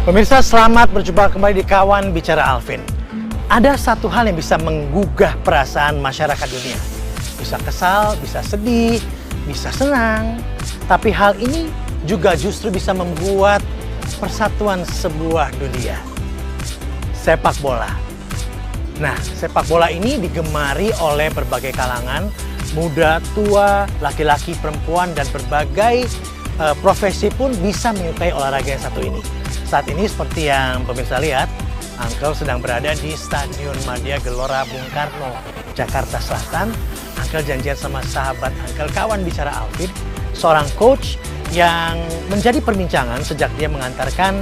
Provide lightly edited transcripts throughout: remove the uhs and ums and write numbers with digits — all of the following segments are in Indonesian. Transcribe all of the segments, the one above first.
Pemirsa, selamat berjumpa kembali di Kawan Bicara Alvin. Ada satu hal yang bisa menggugah perasaan masyarakat dunia. Bisa kesal, bisa sedih, bisa senang. Tapi hal ini juga justru bisa membuat persatuan sebuah dunia. Sepak bola. Nah, sepak bola ini digemari oleh berbagai kalangan, muda, tua, laki-laki, perempuan, dan berbagai profesi pun bisa menyukai olahraga yang satu ini. Saat ini seperti yang pemirsa lihat, Uncle sedang berada di Stadion Madia Gelora Bung Karno, Jakarta Selatan. Uncle janjian sama sahabat Uncle, Kawan Bicara Alvin, seorang coach yang menjadi perbincangan sejak dia mengantarkan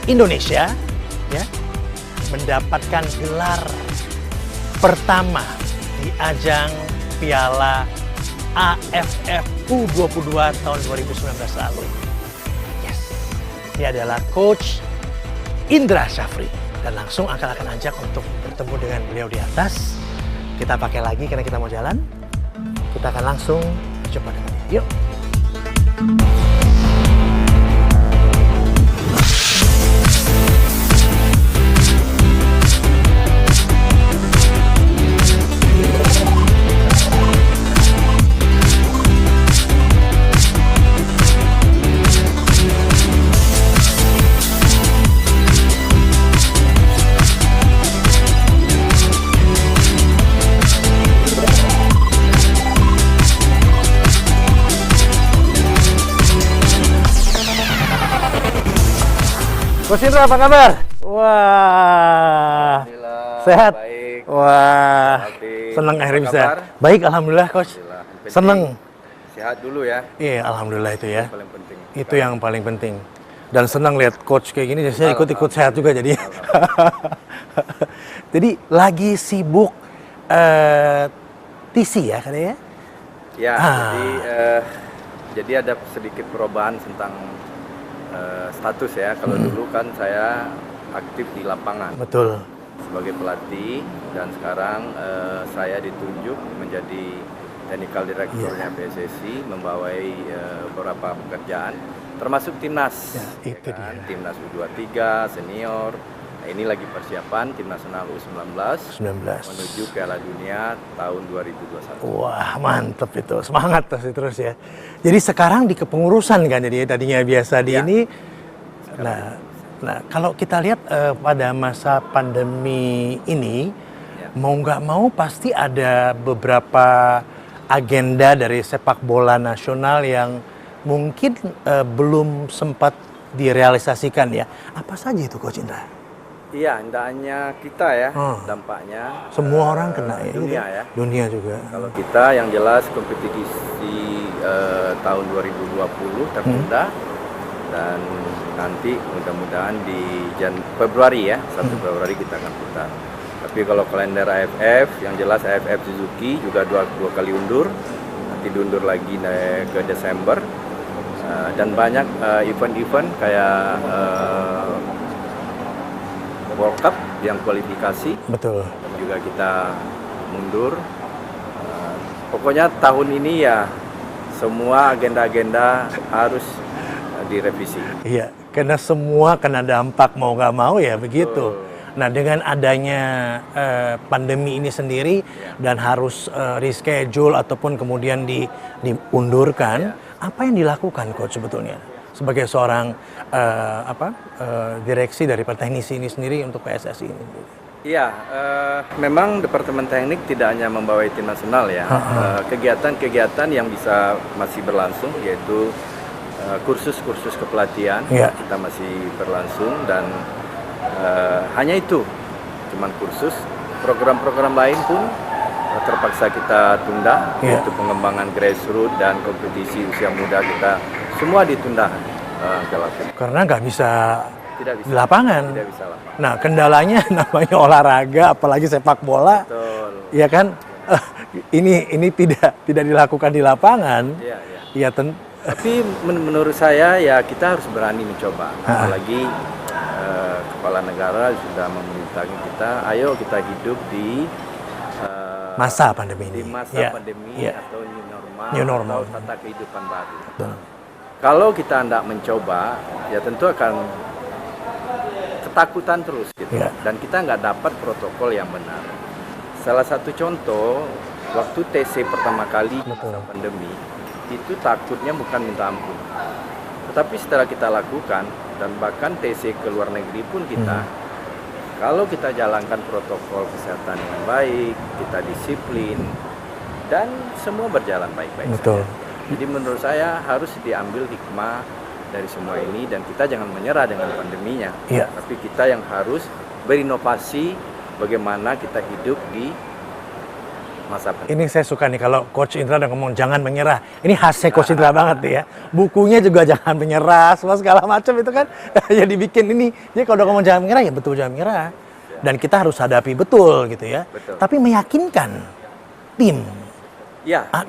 Indonesia ya, mendapatkan gelar pertama di ajang Piala AFF U22 tahun 2019 lalu. Dia adalah Coach Indra Syafri. Dan langsung akan ajak untuk bertemu dengan beliau di atas. Kita pakai lagi karena kita mau jalan. Kita akan langsung jumpa dengan dia. Yuk. Coach Indra, apa kabar? Wah, sehat? Baik. Wah, senang akhirnya bisa. Baik, alhamdulillah, Coach. Senang. Sehat dulu ya. Iya, alhamdulillah itu ya. Paling penting. Itu yang paling penting. Dan senang lihat Coach kayak gini, saya ikut sehat juga jadi. Jadi lagi sibuk TC ya katanya? Ya, jadi ada sedikit perubahan tentang status ya. Kalau dulu kan saya aktif di lapangan. Betul. Sebagai pelatih, dan sekarang saya ditunjuk menjadi technical directornya PSSI, membawai beberapa pekerjaan, termasuk timnas. Ya, itu kan? Dia. Timnas U23 senior. Nah, ini lagi persiapan tim nasional U19 menuju Piala Dunia tahun 2021. Wah, mantep itu. Semangat terus ya. Jadi sekarang di kepengurusan kan, jadi tadinya biasa di ini. Nah, kalau kita lihat pada masa pandemi ini, mau nggak mau pasti ada beberapa agenda dari sepak bola nasional yang mungkin belum sempat direalisasikan ya. Apa saja itu, Coach Indra? Iya, tidak hanya kita ya, dampaknya. Semua orang kena ya. Dunia ya. Dunia juga. Kalau kita yang jelas kompetisi tahun 2020 tertunda, dan nanti mudah-mudahan di Februari ya, 1 Februari kita akan putar. Tapi kalau kalender AFF, yang jelas AFF Suzuki juga dua kali undur, nanti diundur lagi ke Desember, dan banyak event-event kayak World Cup yang kualifikasi. Betul. Juga kita mundur. Pokoknya tahun ini ya semua agenda-agenda harus direvisi. Iya, karena semua kena dampak mau nggak mau ya begitu. Nah, dengan adanya pandemi ini sendiri dan harus reschedule ataupun kemudian diundurkan, apa yang dilakukan Coach sebetulnya? Sebagai seorang direksi dari teknisi ini sendiri untuk PSSI ini? Iya, memang Departemen Teknik tidak hanya membawa tim nasional ya. Kegiatan-kegiatan yang bisa masih berlangsung, yaitu kursus-kursus kepelatihan kita masih berlangsung, dan hanya itu, cuman kursus. Program-program lain pun terpaksa kita tunda, yaitu pengembangan grassroots dan kompetisi usia muda kita semua ditunda. Karena nggak bisa Tidak bisa. Di lapangan. Tidak bisa lapangan. Nah, kendalanya namanya olahraga, apalagi sepak bola. Betul. Ya kan? Ini tidak dilakukan di lapangan. Iya. Tapi menurut saya ya kita harus berani mencoba. Apalagi kepala negara sudah memerintahkan kita, ayo kita hidup di masa pandemi ini. Di masa pandemi atau new normal, atau tata kehidupan baru. Betul. Kalau kita tidak mencoba, ya tentu akan ketakutan terus gitu. Ya. Dan kita nggak dapat protokol yang benar. Salah satu contoh, waktu TC pertama kali masa pandemi, itu takutnya bukan minta ampun. Tetapi setelah kita lakukan, dan bahkan TC ke luar negeri pun kita, kalau kita jalankan protokol kesehatan dengan baik, kita disiplin, dan semua berjalan baik-baik saja. Jadi menurut saya harus diambil hikmah dari semua ini, dan kita jangan menyerah dengan pandeminya. Tapi kita yang harus berinovasi bagaimana kita hidup di masa pandemi. Ini saya suka nih kalau Coach Indra udah ngomong jangan menyerah. Ini khasnya Coach Indra banget nih ya. Bukunya juga jangan menyerah, semua segala macam itu kan ya dibikin ini. Jadi kalau udah ngomong jangan menyerah, ya betul jangan menyerah. Dan kita harus hadapi betul gitu ya. Tapi meyakinkan tim.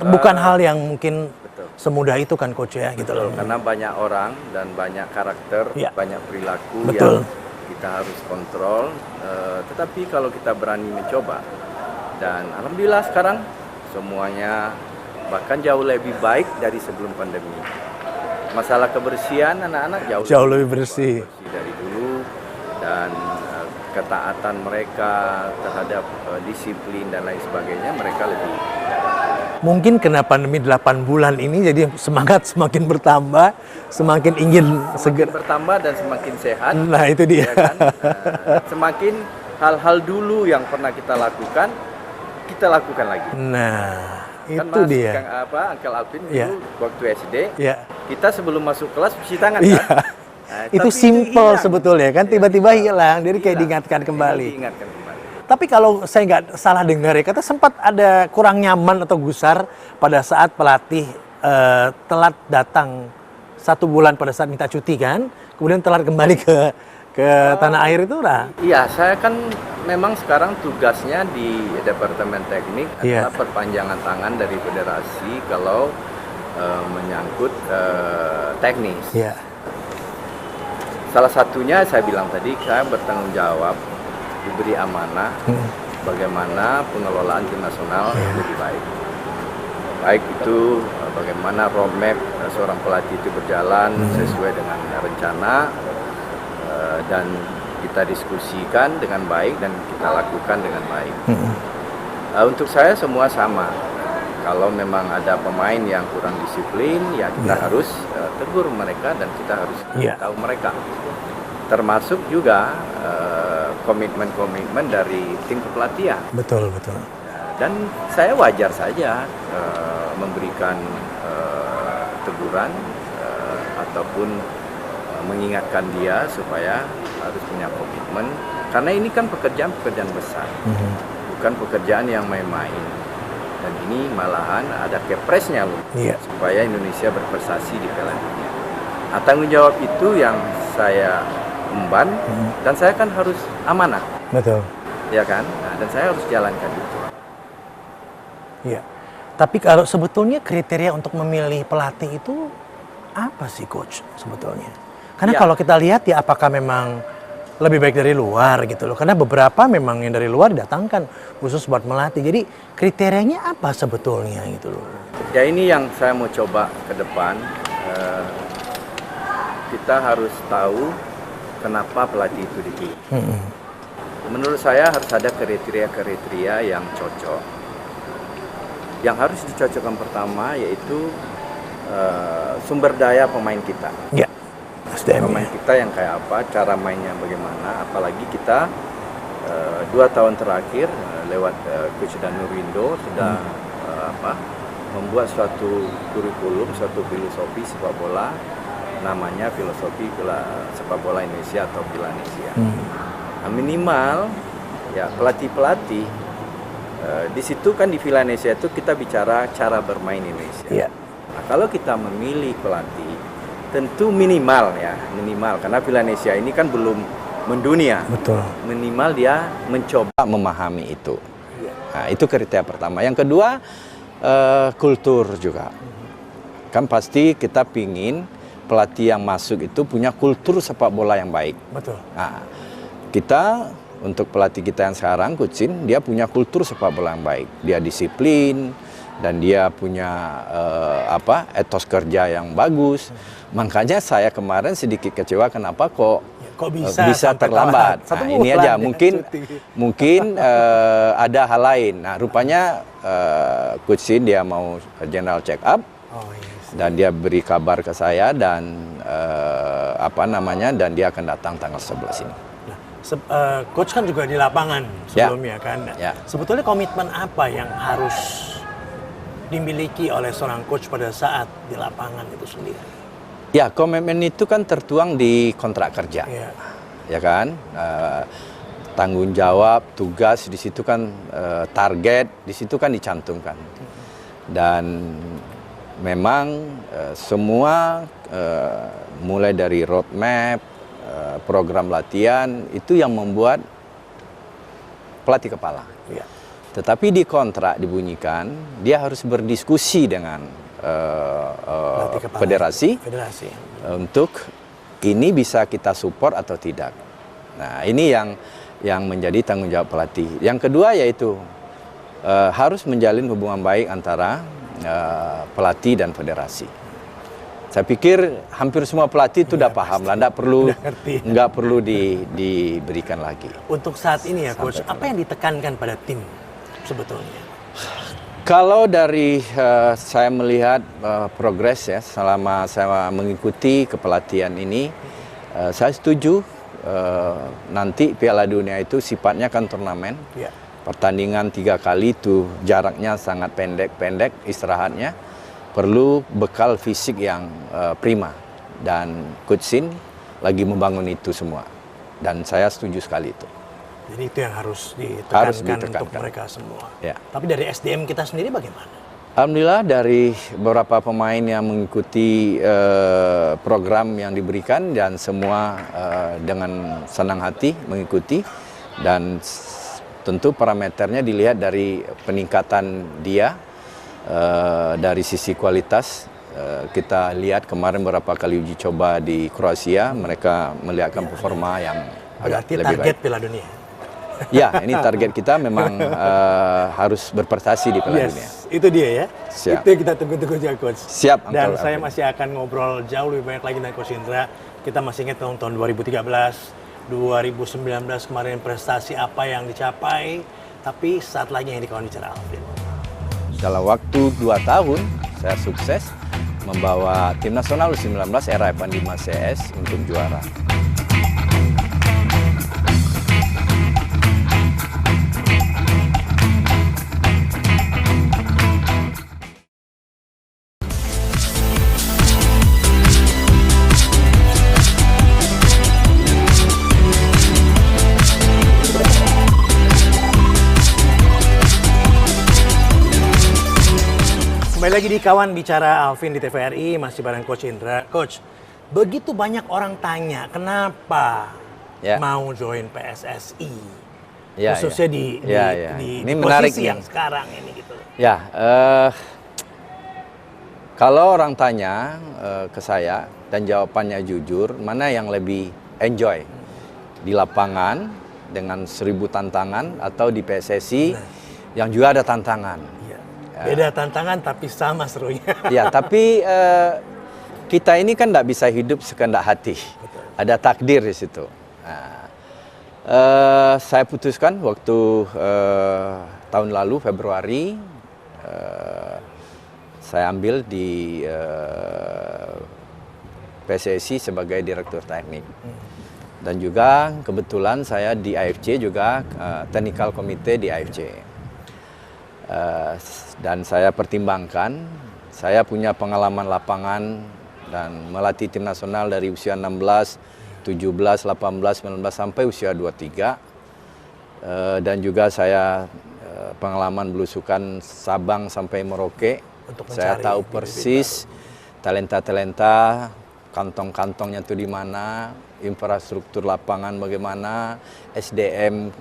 Bukan hal yang mungkin semudah itu kan Coach ya gitu loh. Karena banyak orang dan banyak karakter, banyak perilaku yang kita harus kontrol. Tetapi kalau kita berani mencoba, dan alhamdulillah sekarang semuanya bahkan jauh lebih baik dari sebelum pandemi. Masalah kebersihan anak-anak jauh lebih bersih dari dulu, dan ketaatan mereka terhadap disiplin dan lain sebagainya mereka lebih. Mungkin kena pandemi 8 bulan ini jadi semangat semakin bertambah, semakin ingin bertambah dan semakin sehat. Nah itu dia. Ya kan? Semakin hal-hal dulu yang pernah kita lakukan lagi. Nah kan itu dia. Uncle Alvin dulu waktu SD, kita sebelum masuk kelas cuci tangan kan. Nah, itu simple sebetulnya kan, tiba-tiba hilang, jadi kayak diingatkan kembali. Tapi kalau saya nggak salah dengar ya, kata sempat ada kurang nyaman atau gusar pada saat pelatih telat datang 1 bulan pada saat minta cuti kan, kemudian telat kembali ke tanah air itu lah. Iya, saya kan memang sekarang tugasnya di Departemen Teknik adalah perpanjangan tangan dari federasi kalau menyangkut teknis. Salah satunya saya bilang tadi, saya bertanggung jawab, diberi amanah bagaimana pengelolaan tim nasional lebih baik. Baik itu bagaimana roadmap seorang pelatih itu berjalan sesuai dengan rencana, dan kita diskusikan dengan baik dan kita lakukan dengan baik. Untuk saya semua sama. Kalau memang ada pemain yang kurang disiplin, ya kita harus tegur mereka dan kita harus tahu mereka. Termasuk juga komitmen-komitmen dari tim kepelatihan. Betul. Dan saya wajar saja memberikan teguran ataupun mengingatkan dia supaya harus punya komitmen. Karena ini kan pekerjaan besar, bukan pekerjaan yang main-main. Dan ini malahan ada kepresnya loh, supaya Indonesia berprestasi di Piala Dunia. Nah, tanggung jawab itu yang saya emban, dan saya kan harus amanah. Betul. Ya kan? Nah, dan saya harus jalankan itu. Iya. Tapi kalau sebetulnya kriteria untuk memilih pelatih itu apa sih Coach sebetulnya? Karena kalau kita lihat ya apakah memang lebih baik dari luar gitu loh. Karena beberapa memang yang dari luar didatangkan khusus buat melatih. Jadi kriterianya apa sebetulnya gitu loh. Ya ini yang saya mau coba ke depan. Kita harus tahu kenapa pelatih itu dipilih. Menurut saya harus ada kriteria-kriteria yang cocok. Yang harus dicocokkan pertama yaitu sumber daya pemain kita. Pemain kita yang kayak apa, cara mainnya bagaimana, apalagi kita 2 tahun terakhir lewat Coach Danurindo sudah membuat suatu kurikulum, suatu filosofi sepak bola, namanya filosofi sepak bola Indonesia atau Pilanesia. Nah, minimal ya pelatih di situ kan di Pilanesia itu kita bicara cara bermain Indonesia. Nah, kalau kita memilih pelatih tentu minimal karena Pilanesia ini kan belum mendunia. Betul. Minimal dia mencoba memahami itu. Nah, itu kriteria pertama. Yang kedua kultur juga. Kan pasti kita pingin pelatih yang masuk itu punya kultur sepak bola yang baik. Betul. Nah, kita untuk pelatih kita yang sekarang, Coach Shin, dia punya kultur sepak bola yang baik. Dia disiplin dan dia punya etos kerja yang bagus. Makanya saya kemarin sedikit kecewa kenapa kok Kok bisa sampai terlambat. Satu Nah, ini bulan aja dia mungkin ada hal lain. Nah, rupanya Coach Sin dia mau general check up. Oh, yes. Dan dia beri kabar ke saya dan dan dia akan datang tanggal 11 ini. Nah, Coach kan juga di lapangan sebelumnya kan. Ya. Sebetulnya komitmen apa yang harus dimiliki oleh seorang coach pada saat di lapangan itu sendiri? Ya, komitmen itu kan tertuang di kontrak kerja, ya kan? Tanggung jawab, tugas di situ kan target di situ kan dicantumkan. Dan memang semua mulai dari roadmap, program latihan itu yang membuat pelatih kepala. Ya. Tetapi di kontrak dibunyikan dia harus berdiskusi dengan federasi untuk ini bisa kita support atau tidak. Nah, ini yang menjadi tanggung jawab pelatih. Yang kedua yaitu harus menjalin hubungan baik antara pelatih dan federasi. Saya pikir hampir semua pelatih itu udah paham lah, nggak perlu diberikan lagi. Untuk saat ini ya Coach, apa yang ditekankan pada tim sebetulnya? Kalau dari saya melihat progres ya selama saya mengikuti kepelatihan ini, saya setuju nanti Piala Dunia itu sifatnya kan turnamen. Ya. Pertandingan 3 kali itu jaraknya sangat pendek istirahatnya. Perlu bekal fisik yang prima. Dan Coach Sin lagi membangun itu semua. Dan saya setuju sekali itu. Jadi itu yang harus ditekankan untuk mereka semua. Ya. Tapi dari SDM kita sendiri bagaimana? Alhamdulillah dari beberapa pemain yang mengikuti program yang diberikan dan semua dengan senang hati mengikuti dan tentu parameternya dilihat dari peningkatan dia dari sisi kualitas. Kita lihat kemarin beberapa kali uji coba di Kroasia mereka melihatkan performa yang berarti lebih target baik. Piala Dunia. Ya, ini target kita memang harus berprestasi di Piala Dunia. Itu dia ya. Siap. Itu yang kita tunggu-tunggu aja Coach. Siap. Dan saya masih akan ngobrol jauh lebih banyak lagi dengan Coach Indra. Kita masih ingat tahun 2013, 2019 kemarin prestasi apa yang dicapai. Tapi saat lagi yang dikawan bicara Alvin. Dalam waktu 2 tahun saya sukses membawa tim nasional U19 era Evan Dimas CS untuk juara. Kembali lagi di Kawan Bicara Alvin di TVRI, masih bareng Coach Indra. Coach, begitu banyak orang tanya kenapa mau join PSSI, khususnya di ini posisi menarik yang sekarang ini gitu. Ya, kalau orang tanya ke saya dan jawabannya jujur, mana yang lebih enjoy di lapangan dengan 1000 tantangan atau di PSSI yang juga ada tantangan. Beda tantangan tapi sama serunya. Ya, tapi kita ini kan tidak bisa hidup sekehendak hati. Betul. Ada takdir di situ. Nah, saya putuskan waktu tahun lalu Februari saya ambil di PSSI sebagai direktur teknik. Dan juga kebetulan saya di AFC juga technical committee di AFC. Dan saya pertimbangkan, saya punya pengalaman lapangan dan melatih tim nasional dari usia 16, 17, 18, 19 sampai usia 23. Dan juga saya pengalaman belusukan Sabang sampai Merauke. Saya tahu persis talenta-talenta, kantong-kantongnya itu di mana, infrastruktur lapangan bagaimana, SDM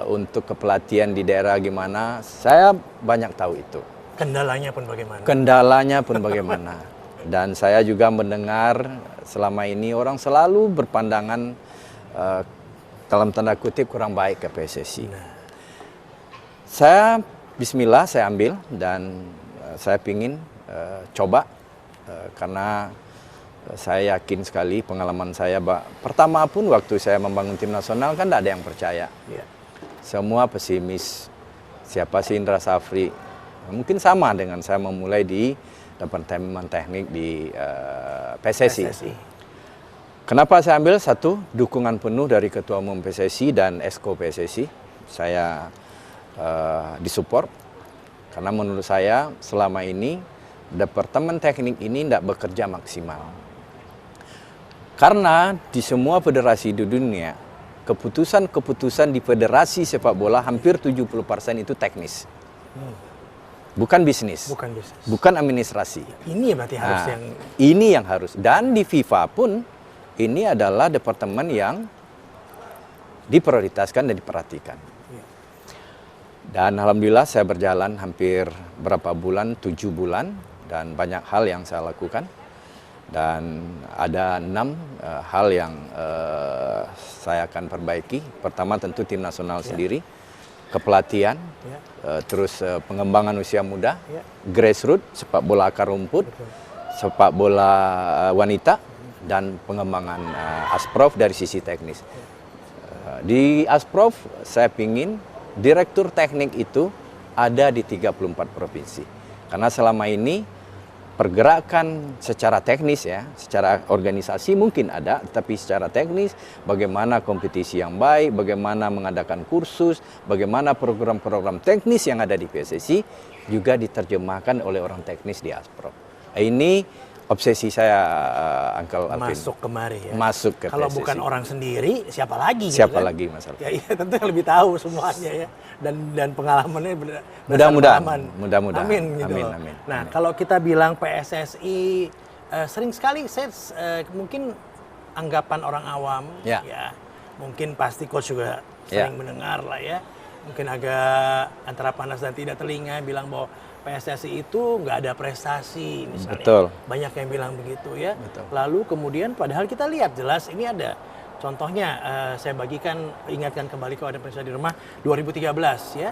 untuk kepelatihan di daerah gimana, saya banyak tahu itu. Kendalanya pun bagaimana? Kendalanya pun bagaimana. Dan saya juga mendengar selama ini orang selalu berpandangan dalam tanda kutip kurang baik ke PSSI. Saya bismillah saya ambil dan saya pingin coba karena Saya yakin sekali pengalaman saya, pertama pun waktu saya membangun tim nasional kan tidak ada yang percaya. Iya. Semua pesimis. Siapa sih Indra Safri? Mungkin sama dengan saya memulai di Departemen Teknik di PSSI. Kenapa saya ambil? Satu, dukungan penuh dari Ketua Umum PSSI dan Esko PSSI. Saya disupport. Karena menurut saya selama ini Departemen Teknik ini tidak bekerja maksimal. Karena di semua federasi di dunia, keputusan-keputusan di federasi sepak bola hampir 70% itu teknis. Bukan bisnis. Bukan bisnis. Bukan administrasi. Ini berarti harus yang... Ini yang harus. Dan di FIFA pun, ini adalah departemen yang diprioritaskan dan diperhatikan. Dan alhamdulillah saya berjalan hampir berapa bulan, 7 bulan. Dan banyak hal yang saya lakukan. Dan ada 6 hal yang saya akan perbaiki. Pertama tentu tim nasional sendiri, kepelatihan, terus pengembangan usia muda, grassroots, sepak bola akar rumput, sepak bola wanita, dan pengembangan Asprof dari sisi teknis. Di Asprof saya ingin direktur teknik itu ada di 34 provinsi. Karena selama ini pergerakan secara teknis ya, secara organisasi mungkin ada, tapi secara teknis bagaimana kompetisi yang baik, bagaimana mengadakan kursus, bagaimana program-program teknis yang ada di PSSI juga diterjemahkan oleh orang teknis di Asprof. Ini obsesi saya, Uncle Alvin. Masuk kemari ya. Masuk ke Kalau PSSI. bukan orang sendiri, siapa lagi? Siapa gitu kan? lagi Mas Alvin? Ya, iya, tentu yang lebih tahu semuanya ya. Dan pengalamannya Mudah-mudahan. Amin gitu. Amin. Nah, kalau kita bilang PSSI sering sekali saya mungkin anggapan orang awam ya. Mungkin pasti coach juga sering mendengar lah ya. Mungkin agak antara panas dan tidak telinga bilang bahwa PSSI itu nggak ada prestasi misalnya. Betul. Banyak yang bilang begitu ya. Betul. Lalu kemudian padahal kita lihat jelas ini ada. Contohnya saya ingatkan kembali kalau ada pemirsa di rumah 2013 ya.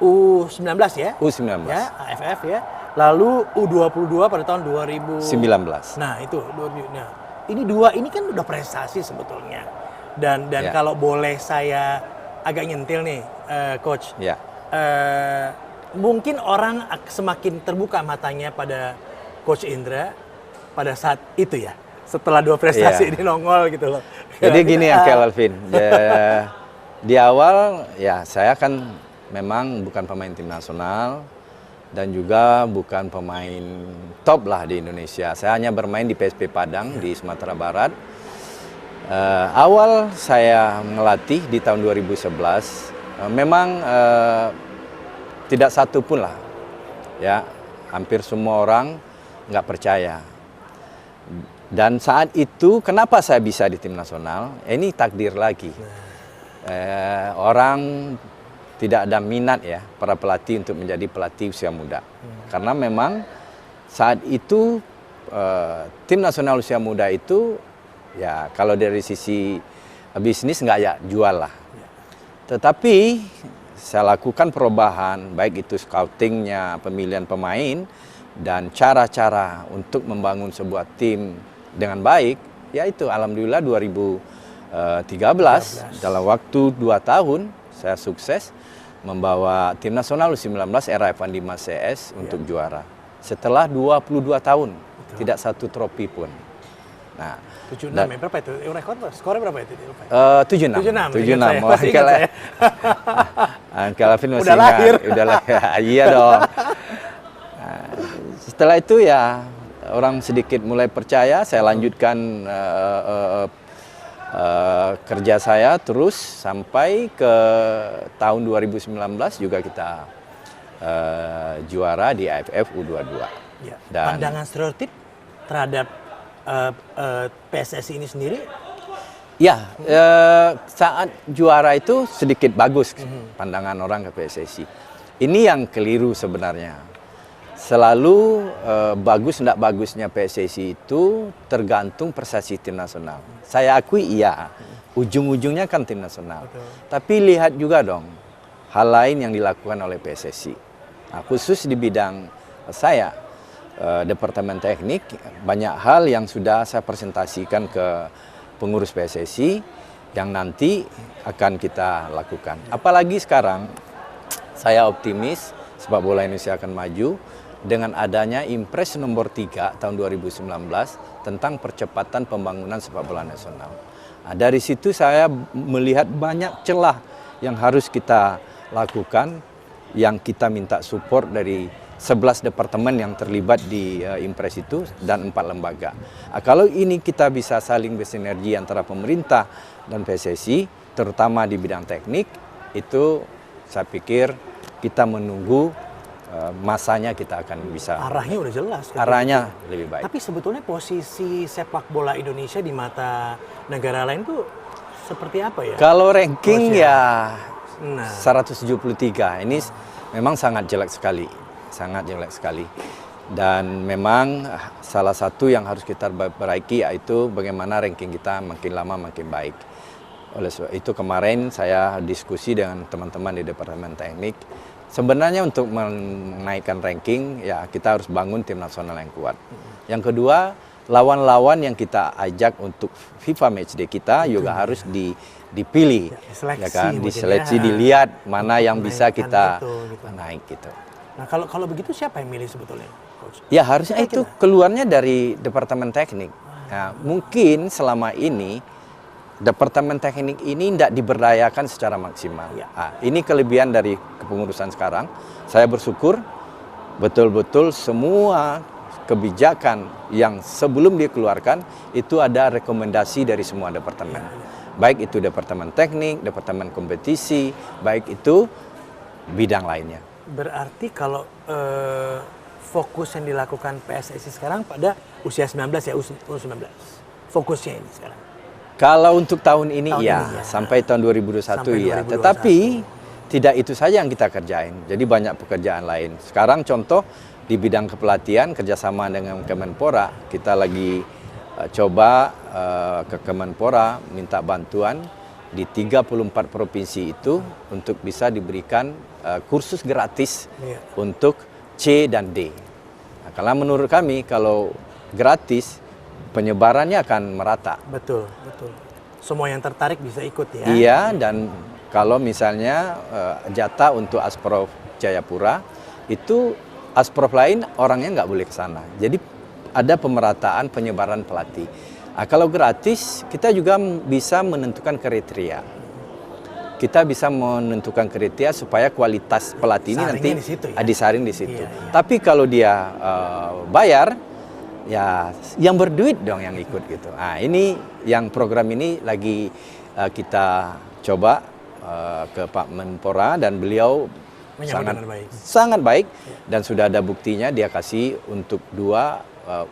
U19 ya. U19. Ya, AFF ya. Lalu U22 pada tahun 2019. Nah, itu nah, ini dua ini kan udah prestasi sebetulnya. Dan kalau boleh saya agak nyentil nih, coach. Ya. Mungkin orang semakin terbuka matanya pada Coach Indra pada saat itu ya, setelah dua prestasi ini nongol gitu loh. Jadi gini ya Alvin, di awal ya saya kan memang bukan pemain tim nasional dan juga bukan pemain top lah di Indonesia. Saya hanya bermain di PSP Padang di Sumatera Barat. Awal saya melatih di tahun 2011, memang tidak satu pun lah, ya hampir semua orang nggak percaya. Dan saat itu kenapa saya bisa di tim nasional? Ini takdir lagi. Orang tidak ada minat ya para pelatih untuk menjadi pelatih usia muda. Karena memang saat itu tim nasional usia muda itu ya kalau dari sisi bisnis nggak ya jual lah. Tetapi saya lakukan perubahan, baik itu scoutingnya, pemilihan pemain, dan cara-cara untuk membangun sebuah tim dengan baik, yaitu alhamdulillah 2013 dalam waktu 2 tahun saya sukses membawa tim nasional U19 era Evan Dimas CS untuk juara. Setelah 22 tahun, tidak satu trofi pun. Nah, 76 ya, berapa itu? Rekor skornya berapa itu? 76. 76. Uncle Alvin masih udah lahir. Udah lahir. Iya dong. Nah, setelah itu ya orang sedikit mulai percaya, saya lanjutkan kerja saya terus sampai ke tahun 2019 juga kita juara di AFF U22. Ya. Dan pandangan stereotip terhadap PSSI ini sendiri? Ya, saat juara itu sedikit bagus pandangan orang ke PSSI. Ini yang keliru sebenarnya. Selalu bagus tidak bagusnya PSSI itu tergantung prestasi tim nasional. Saya akui iya, ujung-ujungnya kan tim nasional. Betul. Tapi lihat juga dong hal lain yang dilakukan oleh PSSI. Nah, khusus di bidang saya, Departemen Teknik, banyak hal yang sudah saya presentasikan ke pengurus PSSI yang nanti akan kita lakukan. Apalagi sekarang saya optimis sepak bola Indonesia akan maju dengan adanya Impres nomor 3 tahun 2019 tentang percepatan pembangunan sepak bola nasional. Nah, dari situ saya melihat banyak celah yang harus kita lakukan, yang kita minta support dari 11 departemen yang terlibat di Impres itu dan 4 lembaga. Nah, kalau ini kita bisa saling bersinergi antara pemerintah dan PSSI, terutama di bidang teknik, itu saya pikir kita menunggu masanya kita akan bisa. Arahnya udah jelas. Arahnya lebih baik. Tapi sebetulnya posisi sepak bola Indonesia di mata negara lain tuh seperti apa ya? Kalau ranking ya Nah. 173, ini memang sangat jelek sekali. Sangat jelek sekali. Dan memang salah satu yang harus kita perbaiki yaitu bagaimana ranking kita makin lama makin baik. Oleh sebab itu kemarin saya diskusi dengan teman-teman di Departemen Teknik. Sebenarnya untuk menaikkan ranking ya kita harus bangun tim nasional yang kuat. Yang kedua, lawan-lawan yang kita ajak untuk FIFA Matchday kita juga harus dipilih, ya kan? Diseleksi, dilihat mana yang bisa kita naik gitu. Nah kalau begitu siapa yang milih sebetulnya, Coach? Ya harusnya itu keluarnya dari Departemen Teknik. Nah, mungkin selama ini Departemen Teknik ini tidak diberdayakan secara maksimal. Nah, ini kelebihan dari kepengurusan sekarang. Saya bersyukur betul-betul semua kebijakan yang sebelum dikeluarkan itu ada rekomendasi dari semua departemen. Baik itu Departemen Teknik, Departemen Kompetisi, baik itu bidang lainnya. Berarti kalau fokus yang dilakukan PSSI sekarang pada usia 19 ya, U19. Fokusnya ini sekarang. Kalau untuk tahun ini ya, sampai tahun 2021 ya. Tetapi tidak itu saja yang kita kerjain. Jadi banyak pekerjaan lain. Sekarang contoh di bidang kepelatihan kerjasama dengan Kemenpora, kita lagi coba ke Kemenpora minta bantuan di 34 provinsi itu untuk bisa diberikan kursus gratis untuk C dan D. Nah, karena menurut kami kalau gratis penyebarannya akan merata. Betul, betul. Semua yang tertarik bisa ikut ya. Iya, dan kalau misalnya jatah untuk Asprof Jayapura itu Asprof lain orangnya nggak boleh ke sana. Jadi ada pemerataan penyebaran pelatih. Nah, kalau gratis, kita juga bisa menentukan kriteria. Kita bisa menentukan kriteria supaya kualitas pelatih ini nanti disaring di situ. Iya. Tapi kalau dia bayar, ya yang berduit dong yang ikut gitu. Nah, ini yang program ini lagi kita coba ke Pak Menpora dan beliau sangat baik dan sudah ada buktinya dia kasih untuk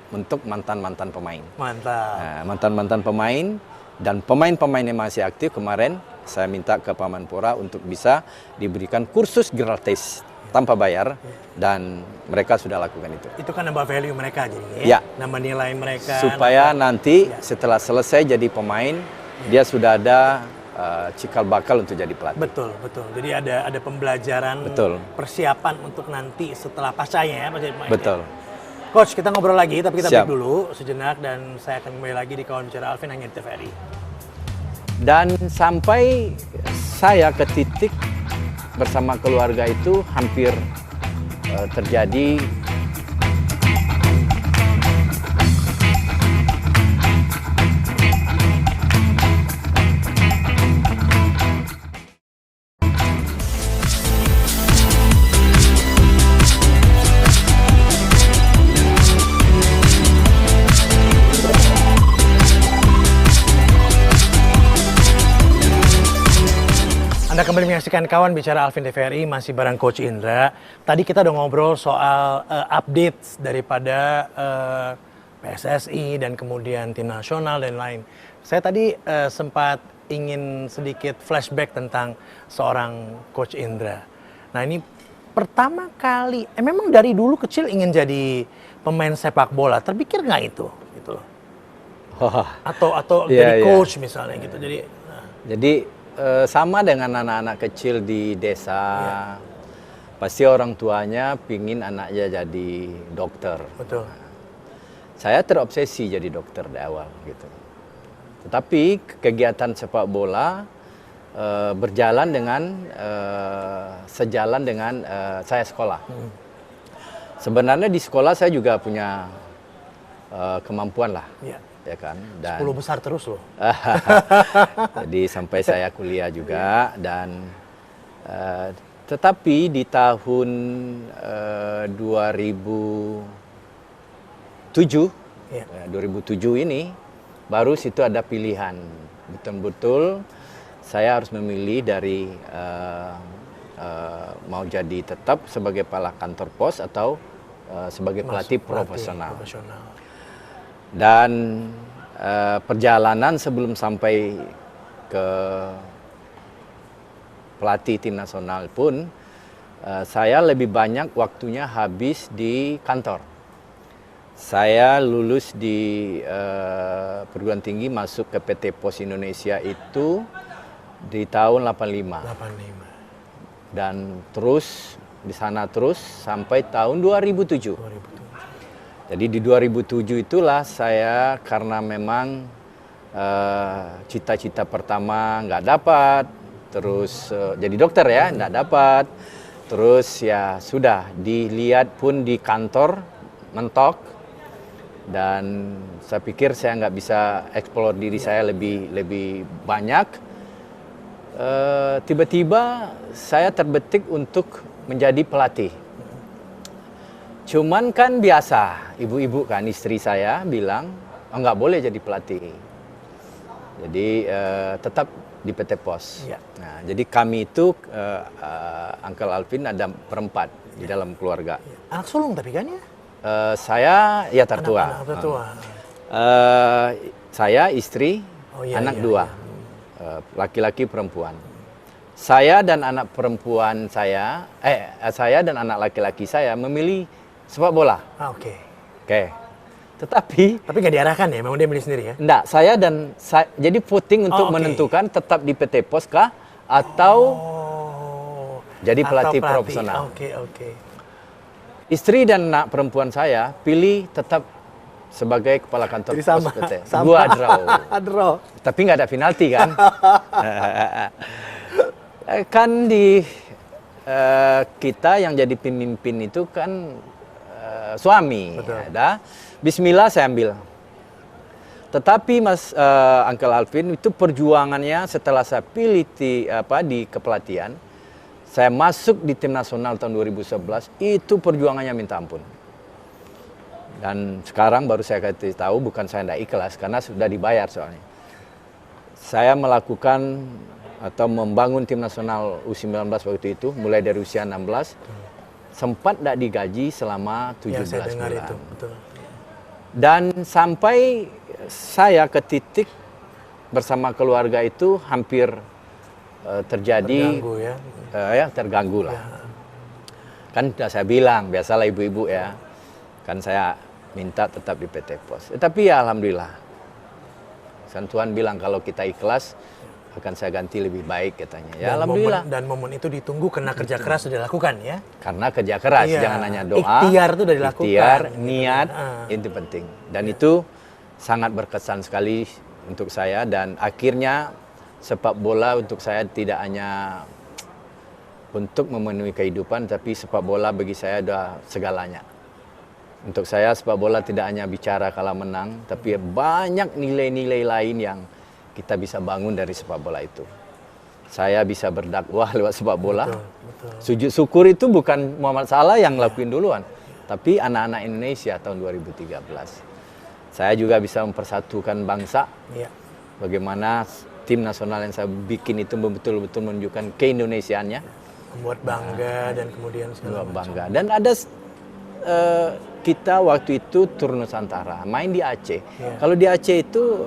untuk mantan-mantan pemain. Mantap. Nah, mantan-mantan pemain dan pemain-pemain yang masih aktif kemarin saya minta ke Pak Menpora untuk bisa diberikan kursus gratis tanpa bayar dan mereka sudah lakukan itu. Itu kan nambah value mereka jadi ya. Nambah nilai mereka. Supaya nanti setelah selesai jadi pemain dia sudah ada cikal bakal untuk jadi pelatih. Betul, betul. Jadi ada pembelajaran, persiapan untuk nanti setelah pascanya ya, pemain. Betul. Ya. Coach, kita ngobrol lagi, tapi kita break dulu sejenak dan saya akan kembali lagi di Kawan Bicara Alvin hanya di TVRI. Dan sampai saya ke titik bersama keluarga itu hampir terjadi Anda kembali menyaksikan Kawan Bicara Alvin TVRI, masih bareng Coach Indra. Tadi kita udah ngobrol soal update daripada PSSI dan kemudian tim nasional dan lain. Saya tadi sempat ingin sedikit flashback tentang seorang Coach Indra. Nah ini pertama kali, memang dari dulu kecil ingin jadi pemain sepak bola. Terpikir nggak itu? Gitu loh. Atau jadi coach misalnya gitu. Jadi sama dengan anak-anak kecil di desa, pasti orang tuanya pingin anaknya jadi dokter. Betul. Saya terobsesi jadi dokter di awal gitu. Tetapi kegiatan sepak bola berjalan dengan sejalan dengan saya sekolah. Sebenarnya di sekolah saya juga punya kemampuan lah, ya kan. Dan 10 besar terus loh. jadi sampai saya kuliah juga dan tetapi di tahun 2007 ini baru situ ada pilihan betul-betul saya harus memilih dari mau jadi tetap sebagai kepala kantor pos atau sebagai pelatih profesional. Dan perjalanan sebelum sampai ke pelatih tim nasional pun saya lebih banyak waktunya habis di kantor. Saya lulus di perguruan tinggi masuk ke PT Pos Indonesia itu di tahun 85. Dan terus di sana terus sampai tahun 2007. Jadi di 2007 itulah saya karena memang cita-cita pertama nggak dapat, terus jadi dokter ya nggak dapat, terus ya sudah dilihat pun di kantor mentok. Dan saya pikir saya nggak bisa eksplor diri saya lebih banyak. Tiba-tiba saya terbetik untuk menjadi pelatih. Cuman kan biasa, ibu-ibu kan istri saya bilang nggak boleh jadi pelatih. Jadi tetap di PT Pos. Nah, jadi kami itu Uncle Alvin ada berempat di dalam keluarga. Anak sulung tapi kan ya? Saya ya tertua. Anak tertua. Saya istri, anak dua, laki-laki perempuan. Saya dan anak perempuan saya dan anak laki-laki saya memilih sepak bola. Oke. Tetapi nggak diarahkan ya, memang dia milih sendiri ya? Enggak, jadi voting untuk menentukan tetap di PT Pos kah atau jadi pelatih profesional. Oke. Istri dan anak perempuan saya pilih tetap sebagai kepala kantor Pos PT. Sama. Gua draw. Tapi nggak ada penalti kan? Kan di kita yang jadi pemimpin itu kan suami. Ada. Bismillah saya ambil. Tetapi Uncle Alvin itu perjuangannya setelah saya pilih di kepelatihan, saya masuk di tim nasional tahun 2011, itu perjuangannya minta ampun. Dan sekarang baru saya kasih tahu, bukan saya tidak ikhlas, karena sudah dibayar soalnya. Saya melakukan atau membangun tim nasional U19 waktu itu, mulai dari usia 16, sempat tidak digaji selama 17 bulan. Itu, betul. Dan sampai saya ke titik bersama keluarga itu hampir terjadi terganggu lah. Kan sudah saya bilang, biasalah ibu-ibu ya, kan saya minta tetap di PT Pos. Tapi ya alhamdulillah, Tuhan bilang kalau kita ikhlas akan saya ganti lebih baik katanya. Ya alhamdulillah. Dan momen itu ditunggu karena kerja keras sudah dilakukan ya. Karena kerja keras, jangan hanya doa. Ikhtiar itu sudah dilakukan. Ikhtiar, niat, itu penting. Dan itu sangat berkesan sekali untuk saya, dan akhirnya sepak bola untuk saya tidak hanya untuk memenuhi kehidupan, tapi sepak bola bagi saya adalah segalanya. Untuk saya sepak bola tidak hanya bicara kalah menang, tapi banyak nilai-nilai lain yang kita bisa bangun dari sepak bola itu. Saya bisa berdakwah lewat sepak bola. Betul. Sujud syukur itu bukan Muhammad Salah yang lakuin duluan, tapi anak-anak Indonesia tahun 2013. Saya juga bisa mempersatukan bangsa. Bagaimana tim nasional yang saya bikin itu betul-betul menunjukkan keindonesiaannya. Membuat bangga dan kemudian segala macam. Bangga. Dan ada kita waktu itu turun Nusantara, main di Aceh. Kalau di Aceh itu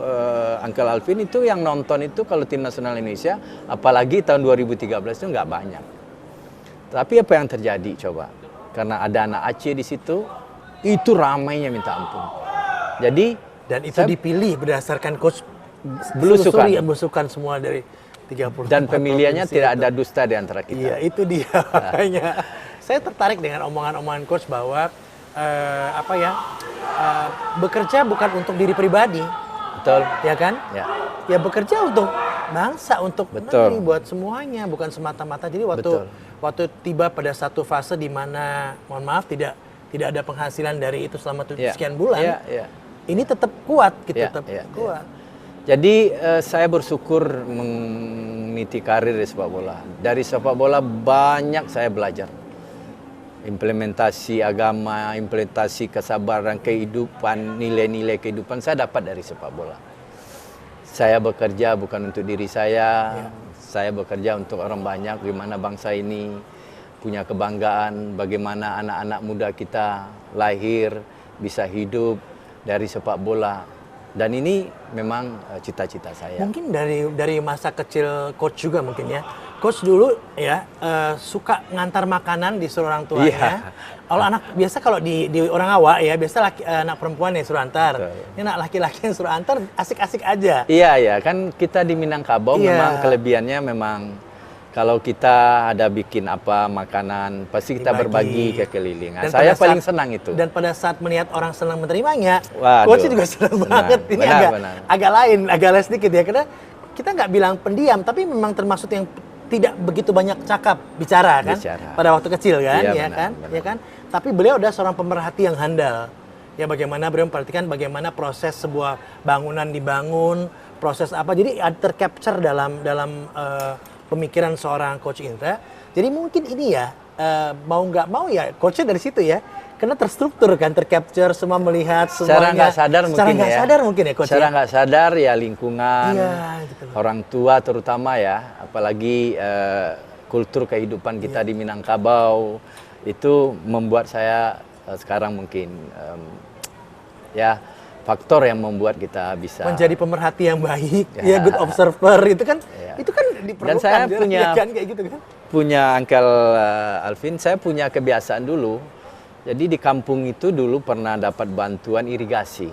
Uncle Alvin itu yang nonton itu kalau tim nasional Indonesia, apalagi tahun 2013 itu nggak banyak. Tapi apa yang terjadi coba? Karena ada anak Aceh di situ, itu ramainya minta ampun. Jadi dan itu dipilih berdasarkan coach belusukan semua dari 30. Dan pemilihannya tidak ada dusta di antara kita. Iya, itu dia makanya. saya tertarik dengan omongan-omongan coach bahwa bekerja bukan untuk diri pribadi, Betul. ya kan? Ya. Ya bekerja untuk bangsa, untuk Betul. negeri, buat semuanya, bukan semata-mata. Jadi waktu tiba pada satu fase di mana, mohon maaf, tidak ada penghasilan dari itu selama sekian bulan, ini tetap kuat, gitu, tetap kuat. Jadi saya bersyukur meniti karir di sepak bola. Dari sepak bola banyak saya belajar. Implementasi agama, implementasi kesabaran, kehidupan, nilai-nilai kehidupan saya dapat dari sepak bola. Saya bekerja bukan untuk diri saya bekerja untuk orang banyak, bagaimana bangsa ini punya kebanggaan, bagaimana anak-anak muda kita lahir, bisa hidup dari sepak bola. Dan ini memang cita-cita saya. Mungkin dari masa kecil coach juga mungkin ya. Coach dulu ya suka ngantar makanan di suruh orang tuanya. Iya. Kalau anak biasa, kalau di orang awak ya biasa anak perempuan yang suruh antar. Ini anak laki-laki yang suruh antar asik-asik aja. Iya, kan kita di Minangkabau memang kelebihannya memang kalau kita ada bikin apa makanan, pasti kita berbagi ke keliling. Nah, saya paling senang itu. Dan pada saat melihat orang senang menerimanya, Waduh, coach juga senang banget. Ini agak lain, agak les sedikit ya. Karena kita nggak bilang pendiam, tapi memang termasuk yang tidak begitu banyak bicara kan. Pada waktu kecil kan, iya, ya kan. Tapi beliau adalah seorang pemerhati yang handal. Ya bagaimana beliau memperhatikan bagaimana proses sebuah bangunan dibangun, proses apa. Jadi tercapture dalam pemikiran seorang coach Indra. Jadi mungkin ini ya, mau nggak mau ya coachnya dari situ ya. Karena terstruktur kan, tercapture, semua melihat semuanya. Secara nggak sadar mungkin ya coach. Secara nggak sadar ya lingkungan, gitu. Orang tua terutama ya, apalagi kultur kehidupan kita di Minangkabau, itu membuat saya sekarang mungkin faktor yang membuat kita bisa menjadi pemerhati yang baik, good observer, itu kan diperlukan. Dan saya kayak gitu kan. Punya Uncle Alvin, saya punya kebiasaan dulu. Jadi di kampung itu dulu pernah dapat bantuan irigasi,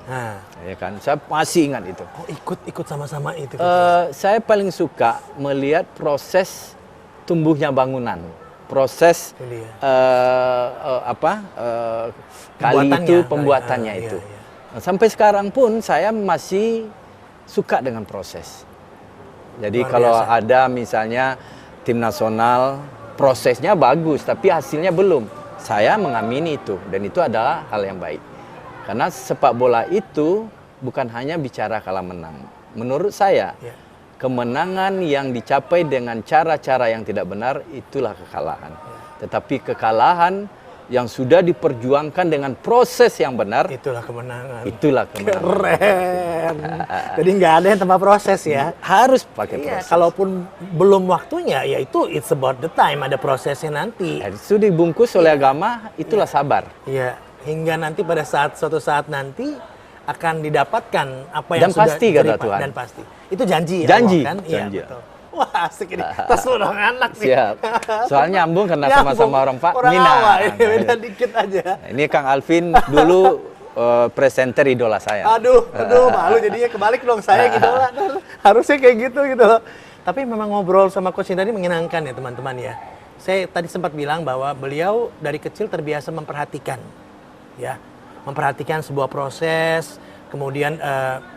ya kan? Saya masih ingat itu. Oh, ikut sama-sama itu. Saya paling suka melihat proses tumbuhnya bangunan, proses kali itu pembuatannya itu. Sampai sekarang pun saya masih suka dengan proses. Jadi kalau ada misalnya tim nasional, prosesnya bagus tapi hasilnya belum, saya mengamini itu, dan itu adalah hal yang baik. Karena sepak bola itu bukan hanya bicara kalah menang. Menurut saya, kemenangan yang dicapai dengan cara-cara yang tidak benar itulah kekalahan. Tetapi kekalahan yang sudah diperjuangkan dengan proses yang benar, itulah kemenangan. Keren. Jadi nggak ada yang tanpa proses ya. Harus pakai proses. Kalaupun belum waktunya, ya itu it's about the time, ada prosesnya nanti. Itu dibungkus oleh agama, itulah sabar. Iya, hingga nanti pada suatu saat nanti akan didapatkan apa yang sudah pasti kata Tuhan. Dan pasti. Itu janji. Janji. Kan? Iya, betul. Wah, asik ini. Tas lu dong anak nih. Siap. Soalnya nyambung karena sama-sama orang Minang. Beda dikit aja. Ini Kang Alvin dulu presenter idola saya. Aduh, malu jadinya kebalik dong, saya idola. Harusnya kayak gitu loh. Tapi memang ngobrol sama Coach Indra ini menyenangkan ya teman-teman ya. Saya tadi sempat bilang bahwa beliau dari kecil terbiasa memperhatikan. Ya, memperhatikan sebuah proses, kemudian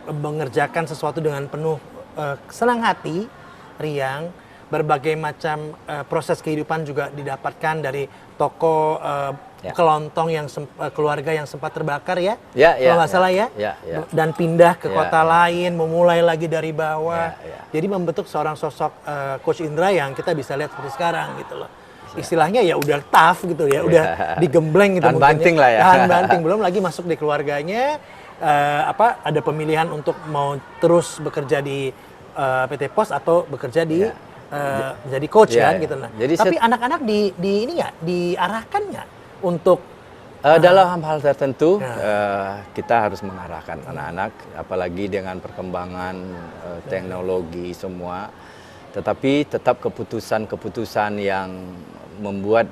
mengerjakan sesuatu dengan penuh senang hati, riang, berbagai macam proses kehidupan juga didapatkan dari toko kelontong yang keluarga yang sempat terbakar ya, kalau nggak salah ya, dan pindah ke kota lain, memulai lagi dari bawah, jadi membentuk seorang sosok Coach Indra yang kita bisa lihat seperti sekarang gitu loh. Istilahnya ya udah tough gitu ya, udah digembleng gitu. Tahan banting lah ya. Tahan banting, belum lagi masuk di keluarganya, ada pemilihan untuk mau terus bekerja di PT Pos atau bekerja di jadi coach kan gitu. Nah, jadi tapi anak-anak di ini nggak diarahkan nggak untuk dalam hal tertentu kita harus mengarahkan anak-anak, apalagi dengan perkembangan teknologi semua. Tetapi tetap keputusan yang membuat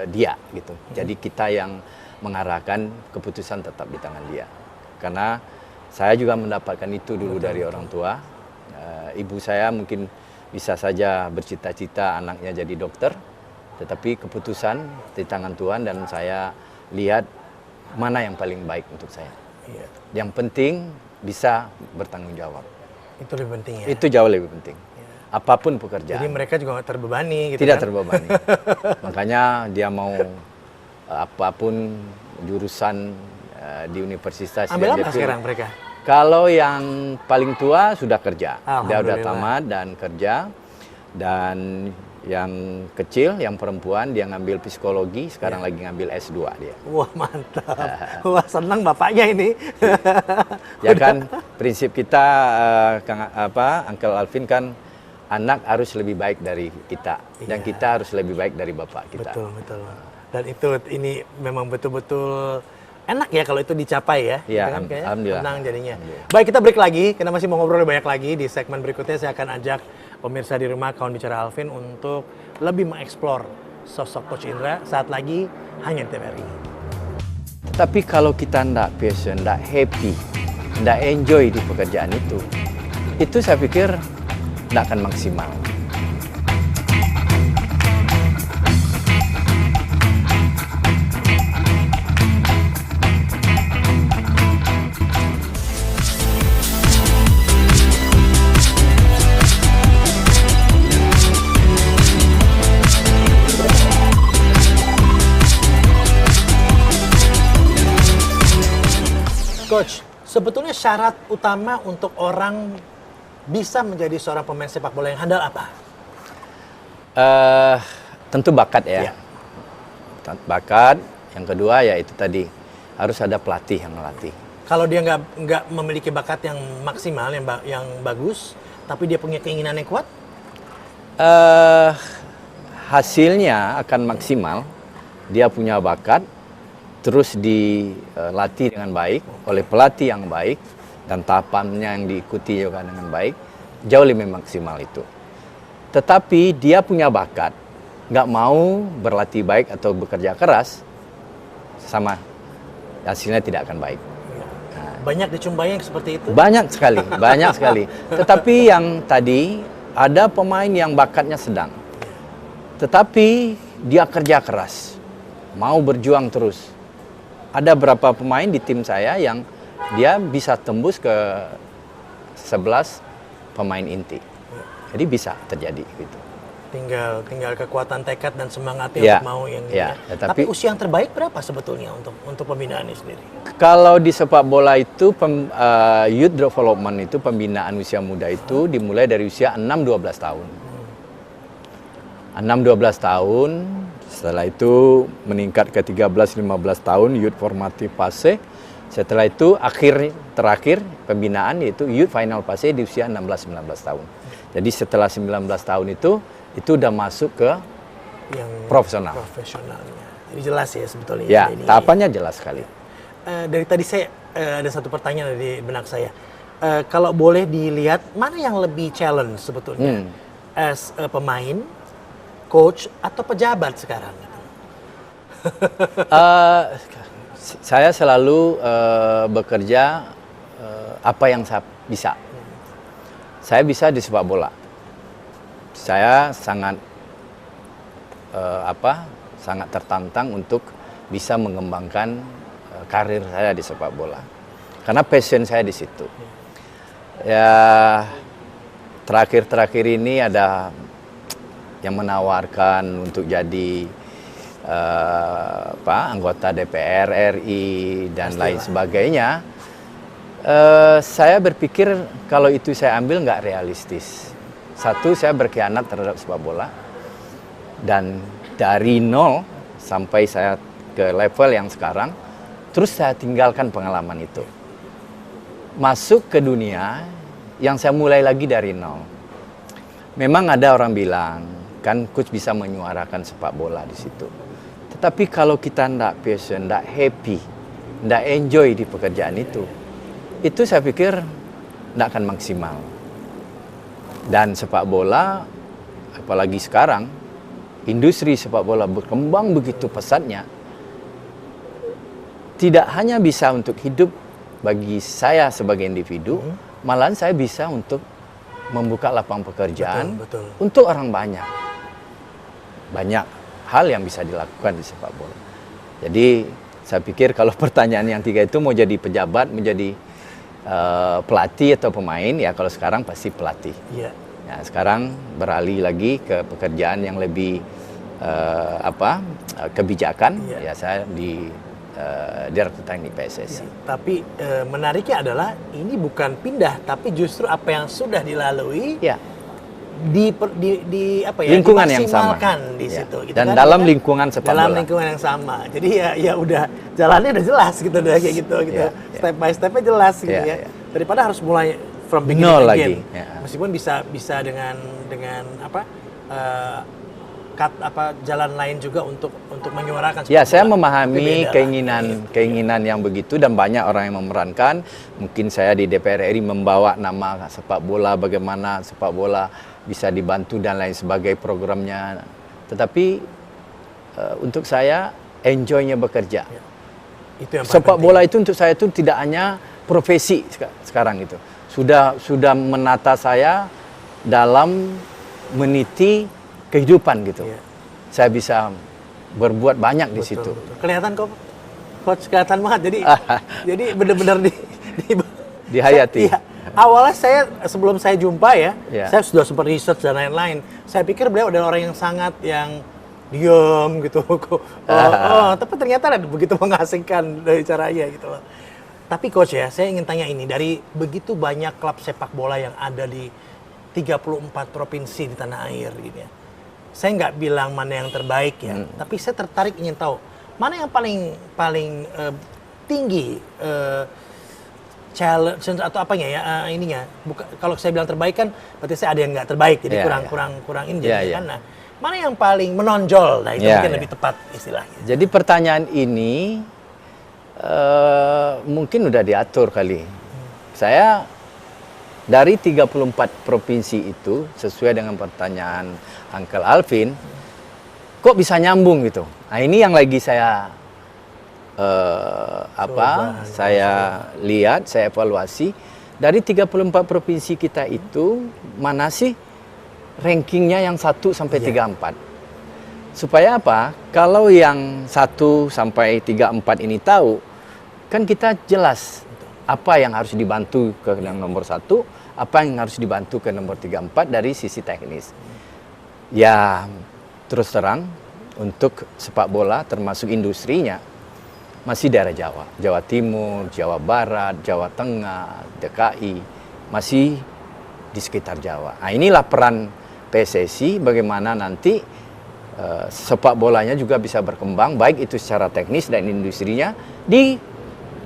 dia gitu. Jadi kita yang mengarahkan, keputusan tetap di tangan dia. Karena saya juga mendapatkan itu dulu dari orang tua. Ibu saya mungkin bisa saja bercita-cita anaknya jadi dokter, Tetapi keputusan di tangan Tuhan dan saya lihat mana yang paling baik untuk saya. Iya. Yang penting bisa bertanggung jawab. Itu lebih penting ya. Itu jauh lebih penting. Apapun pekerjaan. Jadi mereka juga nggak terbebani gitu Tidak kan? terbebani. Makanya dia mau apapun jurusan di universitas. Ambil yang dia apa pilih. sekarang mereka? Kalau yang paling tua sudah kerja. Dia udah Alhamdulillah. tamat dan kerja. Dan yang kecil, yang perempuan, dia ngambil psikologi, sekarang lagi ngambil S2 dia. Wah mantap. Wah senang bapaknya ini. Ya kan, prinsip kita, Uncle Alvin kan, anak harus lebih baik dari kita. Dan Iya. kita harus lebih baik dari bapak kita. Betul, betul. Dan itu ini memang betul-betul enak ya kalau itu dicapai ya. Iya, Gitu kan, kayaknya alhamdulillah. tenang jadinya. Alhamdulillah. Baik, kita break lagi. Kita masih mau ngobrol banyak lagi. Di segmen berikutnya saya akan ajak pemirsa di rumah Kawan Bicara Alvin untuk lebih mengeksplor sosok Coach Indra saat lagi hanya di TVRI. Tapi kalau kita ndak passion, ndak happy, ndak enjoy di pekerjaan itu saya pikir ndak akan maksimal. Coach, sebetulnya syarat utama untuk orang bisa menjadi seorang pemain sepak bola yang handal apa? Tentu bakat ya. Iya. Bakat. Yang kedua ya itu tadi harus ada pelatih yang melatih. Kalau dia nggak memiliki bakat yang maksimal, yang bagus, tapi dia punya keinginan yang kuat, Hasilnya akan maksimal. Dia punya bakat, terus dilatih dengan baik oleh pelatih yang baik dan tahapannya yang diikuti juga dengan baik, jauh lebih maksimal itu. Tetapi dia punya bakat, nggak mau berlatih baik atau bekerja keras, sama hasilnya tidak akan baik. banyak dijumpai yang seperti itu. Banyak sekali, banyak sekali. Tetapi yang tadi ada pemain yang bakatnya sedang, tetapi dia kerja keras, mau berjuang terus. Ada berapa pemain di tim saya yang dia bisa tembus ke 11 pemain inti. Jadi bisa terjadi gitu. Tinggal kekuatan tekad dan semangatnya Ya, untuk mau yang ya, ini. tapi- usia yang terbaik berapa sebetulnya untuk pembinaan ini sendiri? Kalau di sepak bola itu youth development itu pembinaan usia muda itu dimulai dari usia 6-12 tahun. 6-12 tahun, setelah itu meningkat ke 13-15 tahun youth formative fase. Setelah itu terakhir pembinaan yaitu youth final fase di usia 16-19 tahun. Jadi setelah 19 tahun itu udah masuk ke Yang profesional. profesionalnya. Jadi jelas ya sebetulnya. Ya, ini. tahapannya jelas sekali. Dari tadi saya ada satu pertanyaan di benak saya. Kalau boleh dilihat mana yang lebih challenge sebetulnya, as a pemain, coach atau pejabat sekarang? Saya selalu bekerja apa yang saya bisa. Saya bisa di sepak bola. Saya sangat sangat tertantang untuk bisa mengembangkan karir saya di sepak bola. Karena passion saya di situ. Ya, terakhir ini ada yang menawarkan untuk jadi anggota DPR RI dan lain sebagainya. Saya berpikir kalau itu saya ambil nggak realistis. Satu, saya berkhianat terhadap sepak bola. Dan dari nol sampai saya ke level yang sekarang, terus saya tinggalkan pengalaman itu. Masuk ke dunia yang saya mulai lagi dari nol. Memang ada orang bilang, kan coach bisa menyuarakan sepak bola di situ. Tetapi kalau kita ndak passion, ndak happy, ndak enjoy di pekerjaan itu saya pikir ndak akan maksimal. Dan sepak bola, apalagi sekarang, industri sepak bola berkembang begitu pesatnya, tidak hanya bisa untuk hidup bagi saya sebagai individu, malahan saya bisa untuk membuka lapangan pekerjaan Betul. untuk orang banyak. Banyak hal yang bisa dilakukan di sepak bola. Jadi saya pikir kalau pertanyaan yang 3 itu mau jadi pejabat, menjadi pelatih atau pemain, ya kalau sekarang pasti pelatih. Iya. Ya, sekarang beralih lagi ke pekerjaan yang lebih kebijakan. Ya saya di Direktur Teknik PSSI. Tapi menariknya adalah ini bukan pindah, tapi justru apa yang sudah dilalui di lingkungan yang sama di situ. Gitu dan kan, dalam lingkungan sepak bola. Dalam lingkungan yang sama. Jadi ya udah jalannya udah jelas gitu deh kayak gitu. Step by stepnya jelas gitu ya. Daripada harus mulai from beginning again. Meskipun bisa dengan jalan lain juga untuk menyuarakan. Ya, saya memahami keinginan yang begitu dan banyak orang yang memerankan. Mungkin saya di DPR RI membawa nama sepak bola, bagaimana sepak bola bisa dibantu dan lain sebagai programnya. Tetapi untuk saya enjoy-nya bekerja. Itu yang sepak penting. bola itu untuk saya itu tidak hanya profesi sekarang itu. Sudah menata saya dalam meniti kehidupan gitu. Saya bisa berbuat banyak di situ. Betul. Kelihatan kok, coach, kelihatan banget. Jadi benar-benar dihayati. Awalnya sebelum saya jumpa saya sudah sempat research dan lain-lain. Saya pikir beliau adalah orang yang sangat diam gitu. Tapi ternyata ada begitu mengasingkan dari caranya gitu loh. Tapi coach saya ingin tanya ini, dari begitu banyak klub sepak bola yang ada di 34 provinsi di tanah air gitu ya. Saya nggak bilang mana yang terbaik tapi saya tertarik ingin tahu mana yang paling tinggi challenge atau apanya ininya. Kalau saya bilang terbaik kan berarti saya ada yang nggak terbaik, jadi kurang ini kan. Nah, mana yang paling menonjol? Nah, itu mungkin lebih tepat istilahnya. Jadi pertanyaan ini mungkin udah diatur kali. Saya dari 34 provinsi itu, sesuai dengan pertanyaan Uncle Alvin, kok bisa nyambung gitu. Nah, ini yang lagi saya lihat, saya evaluasi. Dari 34 provinsi kita itu, mana sih rankingnya yang 1 sampai 34? Supaya apa? Kalau yang 1 sampai 34 ini tahu, kan kita jelas apa yang harus dibantu ke yang nomor 1, apa yang harus dibantu ke nomor 34 dari sisi teknis. Ya, terus terang, untuk sepak bola termasuk industrinya, masih daerah Jawa. Jawa Timur, Jawa Barat, Jawa Tengah, DKI, masih di sekitar Jawa. Nah, inilah peran PSSI bagaimana nanti sepak bolanya juga bisa berkembang, baik itu secara teknis dan industrinya, di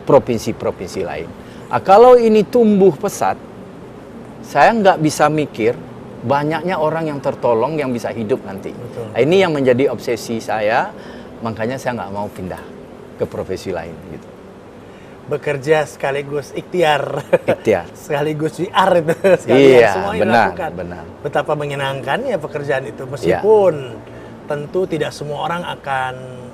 provinsi-provinsi lain. Nah, kalau ini tumbuh pesat, saya nggak bisa mikir banyaknya orang yang tertolong yang bisa hidup nanti. Nah, ini yang menjadi obsesi saya, makanya saya nggak mau pindah ke profesi lain gitu. Bekerja sekaligus ikhtiar. Sekaligus VR itu semua dilakukan. Benar. Betapa menyenangkan ya pekerjaan itu, meskipun tentu tidak semua orang akan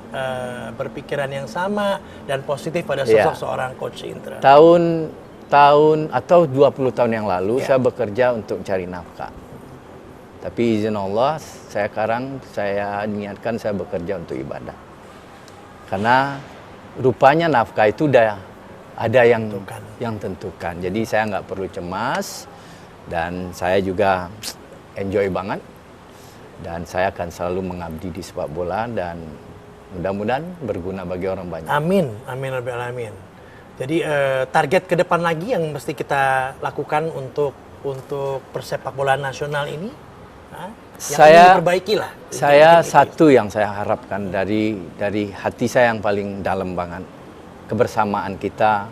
berpikiran yang sama dan positif pada sosok seorang Coach Indra. Tahun atau 20 tahun yang lalu saya bekerja untuk cari nafkah. Tapi izin Allah, saya niatkan saya bekerja untuk ibadah. Karena rupanya nafkah itu udah ada yang tentukan. Jadi saya nggak perlu cemas dan saya juga enjoy banget. Dan saya akan selalu mengabdi di sepak bola dan mudah-mudahan berguna bagi orang banyak. Amin, amin rabbil alamin. Jadi target ke depan lagi yang mesti kita lakukan untuk persepak bola nasional ini, yang diperbaiki lah. Satu yang saya harapkan dari hati saya yang paling dalam banget, kebersamaan kita,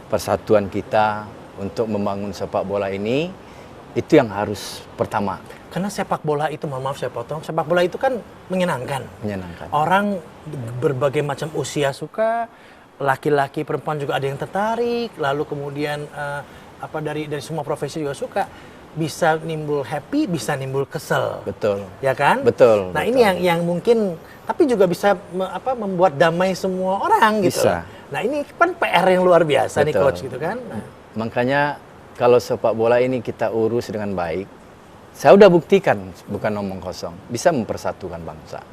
persatuan kita untuk membangun sepak bola ini, itu yang harus pertama. Karena sepak bola itu, maaf saya potong, sepak bola itu kan menyenangkan. Orang berbagai macam usia suka, laki-laki, perempuan juga ada yang tertarik, lalu kemudian dari semua profesi juga suka. Bisa nimbul happy, bisa nimbul kesel. Betul. Ya kan? Betul. Nah, ini yang mungkin, tapi juga bisa membuat damai semua orang gitu. Bisa. Nah, ini kan PR yang luar biasa nih Coach gitu kan. Nah. Makanya kalau sepak bola ini kita urus dengan baik, saya udah buktikan bukan omong kosong, bisa mempersatukan bangsa.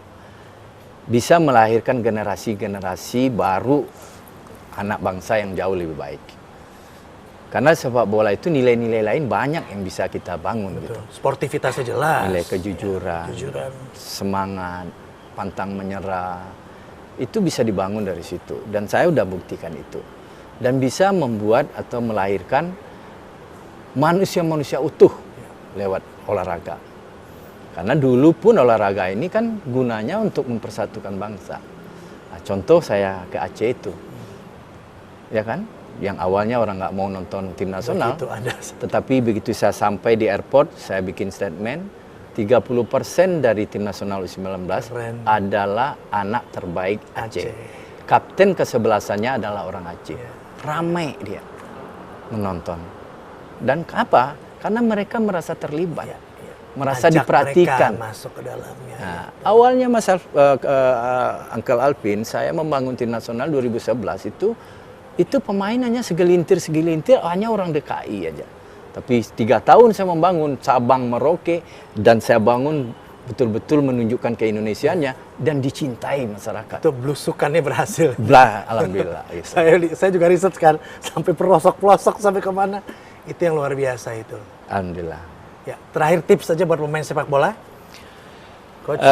bisa melahirkan generasi-generasi baru anak bangsa yang jauh lebih baik. Karena sepak bola itu nilai-nilai lain banyak yang bisa kita bangun. Betul. Gitu. Sportivitasnya jelas. Nilai kejujuran, Kejujuran. semangat, pantang menyerah, itu bisa dibangun dari situ. Dan saya udah buktikan itu. Dan bisa membuat atau melahirkan manusia-manusia utuh lewat olahraga. Karena dulu pun olahraga ini kan gunanya untuk mempersatukan bangsa. Nah, contoh saya ke Aceh itu, ya kan, yang awalnya orang nggak mau nonton tim nasional, tetapi begitu saya sampai di airport, saya bikin statement, 30% dari tim nasional U19 adalah anak terbaik Aceh. Kapten kesebelasannya adalah orang Aceh. Ramai dia menonton. Dan apa? Karena mereka merasa terlibat. Merasa diperhatikan. Masuk ke dalamnya. Nah, awalnya Mas Uncle Alvin, saya membangun tim nasional 2011 itu pemainannya segelintir hanya orang DKI aja. Tapi 3 tahun saya membangun cabang Merauke dan saya bangun betul-betul menunjukkan keindonesiaannya dan dicintai masyarakat. Itu belusukannya berhasil. Alhamdulillah. Gitu. Saya juga riset kan sampai pelosok-pelosok sampai kemana. Itu yang luar biasa itu. Alhamdulillah. Ya, terakhir tips saja buat pemain sepak bola. Coach.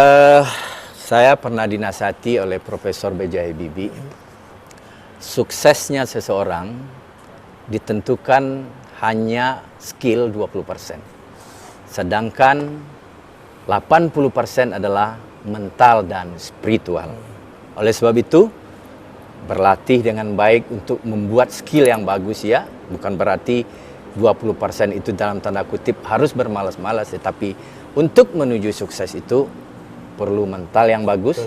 Saya pernah dinasihati oleh Profesor B.J. Habibie. Suksesnya seseorang ditentukan hanya skill 20%. Sedangkan 80% adalah mental dan spiritual. Oleh sebab itu, berlatih dengan baik untuk membuat skill yang bagus ya. Bukan berarti 20% itu dalam tanda kutip harus bermalas-malas, tetapi untuk menuju sukses itu perlu mental yang bagus.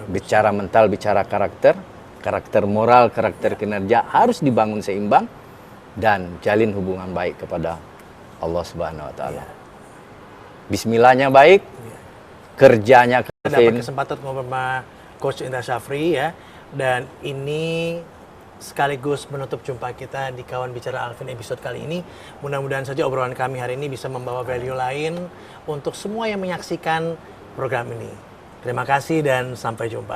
Bicara mental, bicara karakter moral, karakter kinerja harus dibangun seimbang dan jalin hubungan baik kepada Allah Subhanahu wa taala. Bismillahnya baik, kerjanya dapat kesempatan ngobrol sama Coach Indra Syafri ya, dan ini sekaligus menutup jumpa kita di Kawan Bicara Alvin episode kali ini. Mudah-mudahan saja obrolan kami hari ini bisa membawa value lain untuk semua yang menyaksikan program ini. Terima kasih dan sampai jumpa.